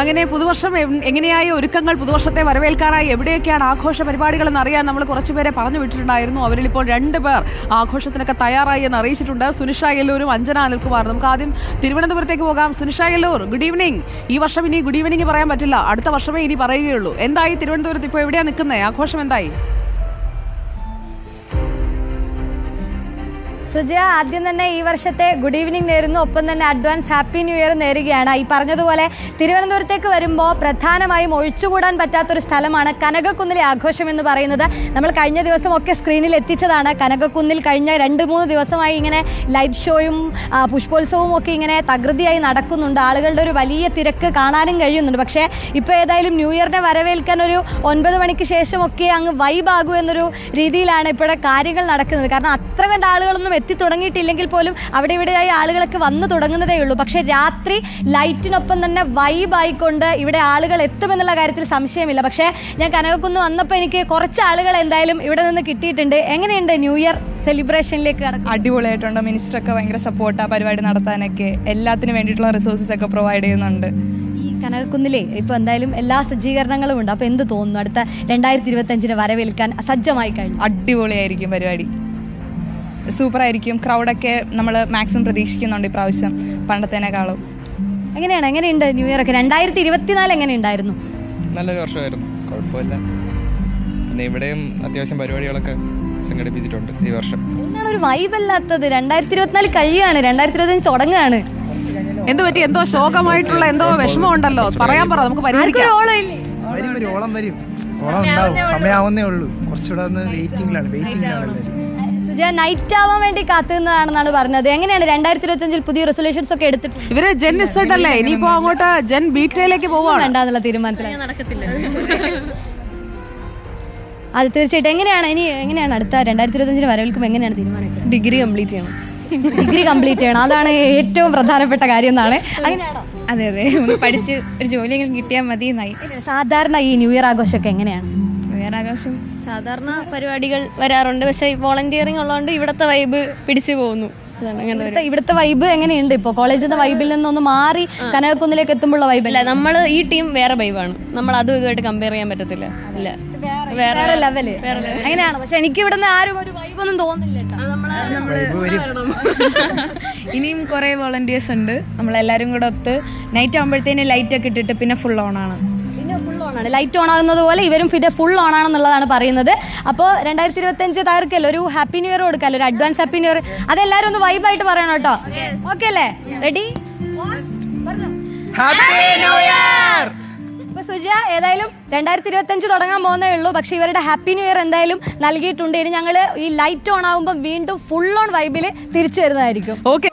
അങ്ങനെ പുതുവർഷം എങ്ങനെയായ ഒരുക്കങ്ങൾ, പുതുവർഷത്തെ വരവേൽക്കാനായി എവിടെയൊക്കെയാണ് ആഘോഷ പരിപാടികളെന്ന് അറിയാൻ നമ്മൾ കുറച്ചുപേരെ പറഞ്ഞു വിട്ടിട്ടുണ്ടായിരുന്നു. അവരിൽ ഇപ്പോൾ 2 പേർ ആഘോഷത്തിനൊക്കെ തയ്യാറായി എന്ന് അറിയിച്ചിട്ടുണ്ട്. സുനിഷ യെല്ലൂരും അഞ്ജന അനിൽകുമാർ. നമുക്ക് ആദ്യം തിരുവനന്തപുരത്തേക്ക് പോകാം. Sunisha Yellur, good evening. ഈ വർഷം ഇനി ഗുഡ് ഈവനിങ് പറയാൻ പറ്റില്ല, അടുത്ത വർഷമേ ഇനി പറയുകയുള്ളൂ. എന്തായി തിരുവനന്തപുരത്ത് ഇപ്പോൾ എവിടെയാണ് നിൽക്കുന്നത്? ആഘോഷം എന്തായി? സുജയ, ആദ്യം തന്നെ ഈ വർഷത്തെ ഗുഡ് ഈവനിങ് നേരുന്നു. ഒപ്പം തന്നെ അഡ്വാൻസ് ഹാപ്പി ന്യൂ ഇയർ നേരുകയാണ്. ഈ പറഞ്ഞതുപോലെ തിരുവനന്തപുരത്തേക്ക് വരുമ്പോൾ പ്രധാനമായും ഒഴിച്ചുകൂടാൻ പറ്റാത്തൊരു സ്ഥലമാണ് കനകക്കുന്നിലെ ആഘോഷം എന്ന് പറയുന്നത്. നമ്മൾ കഴിഞ്ഞ ദിവസമൊക്കെ സ്ക്രീനിൽ എത്തിച്ചതാണ്. കനകക്കുന്നിൽ കഴിഞ്ഞ 2-3 ദിവസമായി ഇങ്ങനെ ലൈറ്റ് ഷോയും പുഷ്പോത്സവവും ഒക്കെ ഇങ്ങനെ തകൃതിയായി നടക്കുന്നുണ്ട്. ആളുകളുടെ ഒരു വലിയ തിരക്ക് കാണാനും കഴിയുന്നുണ്ട്. പക്ഷേ ഇപ്പോൾ ഏതായാലും ന്യൂ ഇയറിനെ വരവേൽക്കാൻ ഒരു 9 മണിക്ക് ശേഷമൊക്കെ അങ്ങ് വൈബാകൂ എന്നൊരു രീതിയിലാണ് ഇപ്പോഴത്തെ കാര്യങ്ങൾ നടക്കുന്നത്. കാരണം അത്ര കണ്ട ആളുകളൊന്നും എത്തി തുടങ്ങിയിട്ടില്ലെങ്കിൽ പോലും അവിടെ ഇവിടെയായി ആളുകളൊക്കെ വന്നു തുടങ്ങുന്നതേ ഉള്ളൂ. പക്ഷെ രാത്രി ലൈറ്റിനൊപ്പം തന്നെ വൈബായിക്കൊണ്ട് ഇവിടെ ആളുകൾ എത്തുമെന്നുള്ള കാര്യത്തിൽ സംശയമില്ല. പക്ഷേ ഞാൻ കനകക്കുന്ന് വന്നപ്പോൾ എനിക്ക് കുറച്ച് ആളുകൾ എന്തായാലും ഇവിടെ നിന്ന് കിട്ടിയിട്ടുണ്ട്. എങ്ങനെയുണ്ട് ന്യൂ ഇയർ സെലിബ്രേഷനിലേക്ക് കടക്കും? അടിപൊളിയായിട്ടുണ്ട്. മിനിസ്റ്ററൊക്കെ ഭയങ്കര സപ്പോർട്ടാണ് പരിപാടി നടത്താനൊക്കെ. എല്ലാത്തിനും വേണ്ടിയിട്ടുള്ള റിസോഴ്സസ് ഒക്കെ പ്രൊവൈഡ് ചെയ്യുന്നുണ്ട്. ഈ കനകക്കുന്നിലെ ഇപ്പോൾ എന്തായാലും എല്ലാ സജ്ജീകരണങ്ങളും ഉണ്ട്. അപ്പോൾ എന്ത് തോന്നുന്നു? അടുത്ത 2025 വരവേൽക്കാൻ സജ്ജമായി കഴിഞ്ഞു. അടിപൊളിയായിരിക്കും പരിപാടി, സൂപ്പറായിരിക്കും. ക്രൗഡൊക്കെ നമ്മൾ മാക്സിമം പ്രതീക്ഷിക്കുന്നുണ്ട് ഇപ്രാവശ്യം പണ്ടത്തേനേക്കാളും. എങ്ങനെയുണ്ട് ന്യൂ ഇയർ ഒക്കെ? 2024 എങ്ങനെയുണ്ടായിരുന്നു? നല്ലൊരു വർഷമായിരുന്നു, കുഴപ്പമില്ല. പിന്നെ ഇവിടെയും അത്യാവശ്യം പരിപാടികളൊക്കെ സംഘടിപ്പിച്ചിട്ടുണ്ട് ഈ വർഷം. എന്താണ് ഒരു വൈബല്ലാത്തത്? 2024 കഴിയാണ്, 2025 തുടങ്ങുകയാണ്. എന്ത് പറ്റി? എന്തോ ശോകമായിട്ടുള്ള എന്തോ വിഷമം ഉണ്ടല്ലോ, പറയാൻ പറ, നമുക്ക് പരിഹരിക്കാം. ഓളം വരും, ഓളം ഉണ്ടാവും, സമയമാവുന്നേ ഉള്ളൂ. കുറച്ചുകൂടെ വെയിറ്റിംഗിലാണ്. നൈറ്റ് ആവാൻ വേണ്ടി കാത്തുന്നതാണെന്നാണ് പറഞ്ഞത്. എങ്ങനെയാണ് 2025 പുതിയ റെസൊല്യൂഷൻസ് ഒക്കെ എടുത്തിട്ട്? ഇവര് ജെൻ ഇസഡ് അല്ലേ, ഇനിയിപ്പോ അങ്ങോട്ട് ജെൻ ബീറ്റയിലേക്ക് പോവാണ്. വേണ്ടാന്നുള്ള തീരുമാനത്തിലാണ്. അത് തീർച്ചയായിട്ടും. എങ്ങനെയാണ് അടുത്ത 2025 വരവേൽക്കുമ്പോൾ എങ്ങനെയാണ് തീരുമാനം? ഡിഗ്രി കംപ്ലീറ്റ് ചെയ്യണം. ഡിഗ്രി കംപ്ലീറ്റ് ചെയ്യണം, അതാണ് ഏറ്റവും പ്രധാനപ്പെട്ട കാര്യം എന്നാണ്. അങ്ങനെയാണോ? അതെ, പഠിച്ച് ഒരു ജോലിയെങ്കിലും കിട്ടിയാൽ മതി എന്നായി. സാധാരണ ഈ ന്യൂ ഇയർ ആഘോഷമൊക്കെ എങ്ങനെയാണ്? ആഘോഷം സാധാരണ പരിപാടികൾ വരാറുണ്ട്. പക്ഷെ വോളണ്ടിയറിംഗ് ഉള്ളതുകൊണ്ട് ഇവിടുത്തെ വൈബ് പിടിച്ചു പോകുന്നു. ഇവിടുത്തെ വൈബ് എങ്ങനെയുണ്ട്? ഇപ്പോൾ കോളേജിന്റെ വൈബിൽ നിന്നൊന്ന് മാറി കനകക്കുന്നിലേക്ക് എത്തുമ്പോഴുള്ള വൈബ് അല്ല, നമ്മൾ ഈ ടീം വേറെ വൈബാണ്. നമ്മൾ അതും ഇതുമായിട്ട് കമ്പയർ ചെയ്യാൻ പറ്റത്തില്ല. ഇല്ല, വേറെ ലെവല് അങ്ങനെയാണ്. പക്ഷെ എനിക്ക് ഇവിടുന്ന് ആരും ഒരു വൈബൊന്നും തോന്നുന്നില്ല. ഇനിയും കുറെ വോളണ്ടിയേഴ്സ് ഉണ്ട്. നമ്മളെല്ലാരും കൂടെ ഒത്ത് നൈറ്റ് ആകുമ്പോഴത്തേന് ലൈറ്റ് ഒക്കെ ഇട്ടിട്ട് പിന്നെ ഫുൾ ഓൺ ആണ്. ലൈറ്റ് ഓൺ ആകുന്നത് പോലെ ഇവരും ഫുൾ ഓൺ ആണെന്നുള്ളതാണ് പറയുന്നത്. അപ്പോൾ 2025 തകർക്കല്ലോ, ഒരു ഹാപ്പി ന്യൂ ഇയർ കൊടുക്കാമല്ലോ, ഒരു അഡ്വാൻസ് ഹാപ്പി ന്യൂ ഇയർ. അതെല്ലാവരും ഒന്ന് വൈബായിട്ട് പറയണം കേട്ടോ. ഓക്കെ അല്ലേ? റെഡി? ഇപ്പൊ സുജ, ഏതായാലും 2025 തുടങ്ങാൻ പോകുന്നേ ഉള്ളൂ. പക്ഷെ ഇവരുടെ ഹാപ്പി ന്യൂ ഇയർ എന്തായാലും നൽകിയിട്ടുണ്ട്. ഇനി ഞങ്ങൾ ഈ ലൈറ്റ് ഓൺ ആകുമ്പോൾ വീണ്ടും ഫുൾ ഓൺ വൈബിൽ തിരിച്ചു വരുന്നതായിരിക്കും. ഓക്കെ.